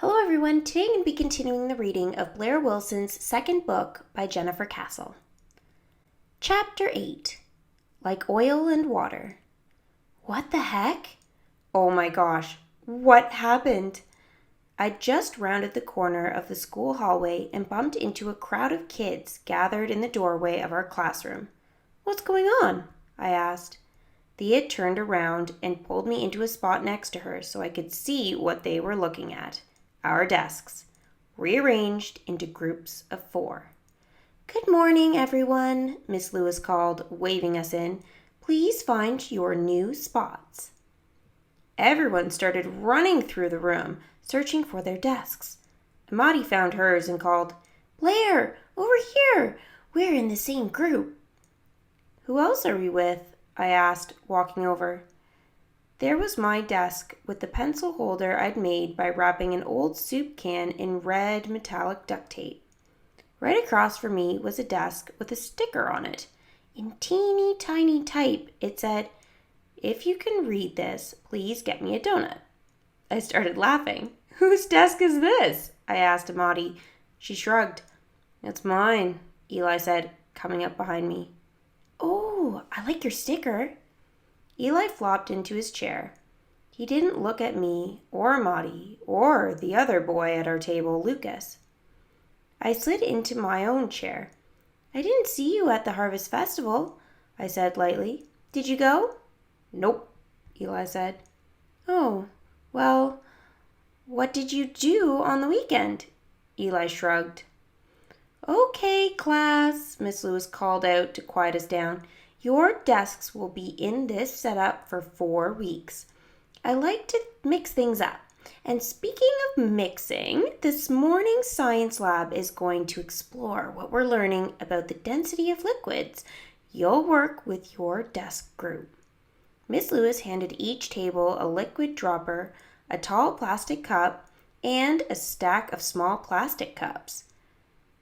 Hello everyone, today I'm going to be continuing the reading of Blaire Wilson's second book by Jennifer Castle. Chapter 8, Like Oil and Water. What the heck? Oh my gosh, what happened? I just rounded the corner of the school hallway and bumped into a crowd of kids gathered in the doorway of our classroom. What's going on? I asked. Thea turned around and pulled me into a spot next to her so I could see what they were looking at. Our desks, rearranged into groups of 4. Good morning, everyone, Miss Lewis called, waving us in. Please find your new spots. Everyone started running through the room, searching for their desks. Amadi found hers and called, Blaire, over here. We're in the same group. Who else are we with? I asked, walking over. There was my desk with the pencil holder I'd made by wrapping an old soup can in red metallic duct tape. Right across from me was a desk with a sticker on it. In teeny tiny type, it said, If you can read this, please get me a donut. I started laughing. Whose desk is this? I asked Amadi. She shrugged. It's mine, Eli said, coming up behind me. Oh, I like your sticker. Eli flopped into his chair. He didn't look at me or Amadi or the other boy at our table, Lucas. I slid into my own chair. I didn't see you at the Harvest Festival, I said lightly. Did you go? Nope, Eli said. Oh, well, what did you do on the weekend? Eli shrugged. Okay, class, Miss Lewis called out to quiet us down. Your desks will be in this setup for 4 weeks. I like to mix things up. And speaking of mixing, this morning's science lab is going to explore what we're learning about the density of liquids. You'll work with your desk group. Miss Lewis handed each table a liquid dropper, a tall plastic cup, and a stack of small plastic cups.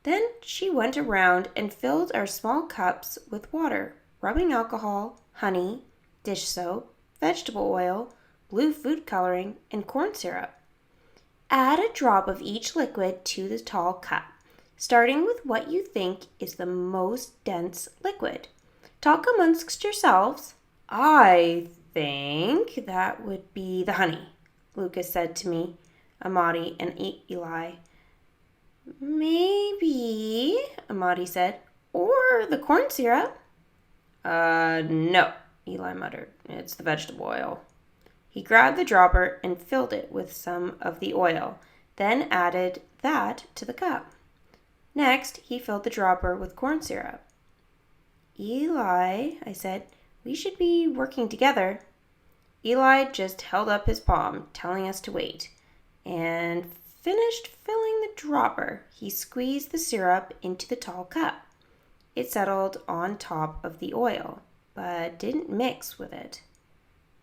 Then she went around and filled our small cups with water. Rubbing alcohol, honey, dish soap, vegetable oil, blue food coloring, and corn syrup. Add a drop of each liquid to the tall cup, starting with what you think is the most dense liquid. Talk amongst yourselves. I think that would be the honey, Lucas said to me, Amadi, and Eli. Maybe, Amadi said, or the corn syrup. No, Eli muttered. It's the vegetable oil. He grabbed the dropper and filled it with some of the oil, then added that to the cup. Next, he filled the dropper with corn syrup. Eli, I said, we should be working together. Eli just held up his palm, telling us to wait, and finished filling the dropper. He squeezed the syrup into the tall cup. It settled on top of the oil, but didn't mix with it.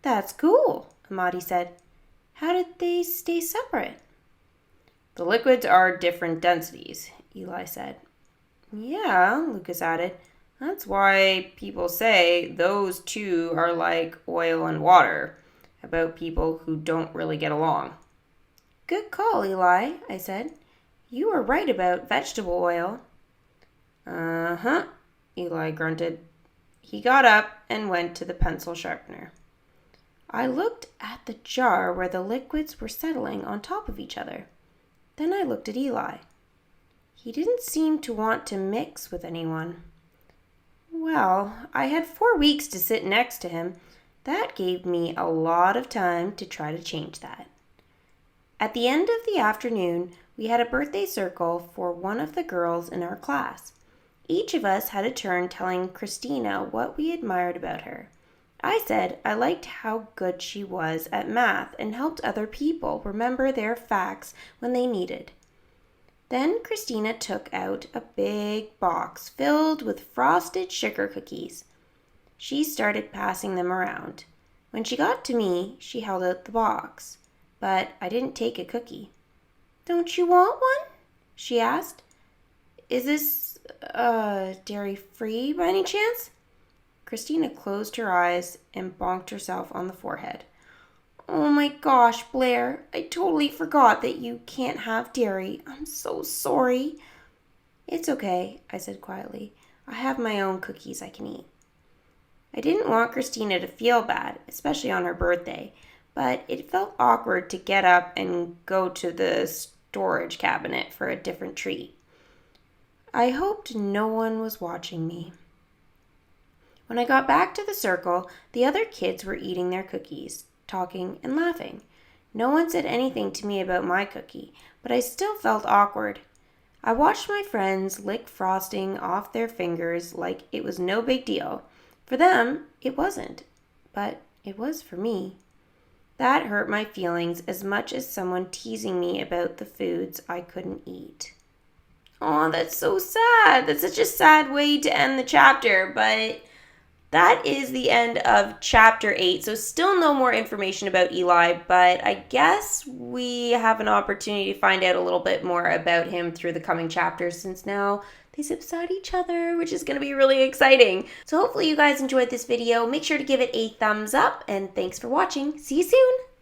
That's cool, Amadi said. How did they stay separate? The liquids are different densities, Eli said. Yeah, Lucas added. That's why people say those two are like oil and water, about people who don't really get along. Good call, Eli, I said. You were right about vegetable oil. Uh-huh, Eli grunted. He got up and went to the pencil sharpener. I looked at the jar where the liquids were settling on top of each other. Then I looked at Eli. He didn't seem to want to mix with anyone. Well, I had 4 weeks to sit next to him. That gave me a lot of time to try to change that. At the end of the afternoon, we had a birthday circle for one of the girls in our class. Each of us had a turn telling Christina what we admired about her. I said I liked how good she was at math and helped other people remember their facts when they needed. Then Christina took out a big box filled with frosted sugar cookies. She started passing them around. When she got to me, she held out the box, but I didn't take a cookie. Don't you want one? She asked. Is this dairy-free by any chance? Christina closed her eyes and bonked herself on the forehead. Oh my gosh, Blaire, I totally forgot that you can't have dairy. I'm so sorry. It's okay, I said quietly. I have my own cookies I can eat. I didn't want Christina to feel bad, especially on her birthday, but it felt awkward to get up and go to the storage cabinet for a different treat. I hoped no one was watching me. When I got back to the circle, the other kids were eating their cookies, talking and laughing. No one said anything to me about my cookie, but I still felt awkward. I watched my friends lick frosting off their fingers like it was no big deal. For them, it wasn't, but it was for me. That hurt my feelings as much as someone teasing me about the foods I couldn't eat. Oh, that's so sad. That's such a sad way to end the chapter, but that is the end of chapter 8. So still no more information about Eli, but I guess we have an opportunity to find out a little bit more about him through the coming chapters, since now they sit beside each other, which is going to be really exciting. So hopefully you guys enjoyed this video. Make sure to give it a thumbs up, and thanks for watching. See you soon.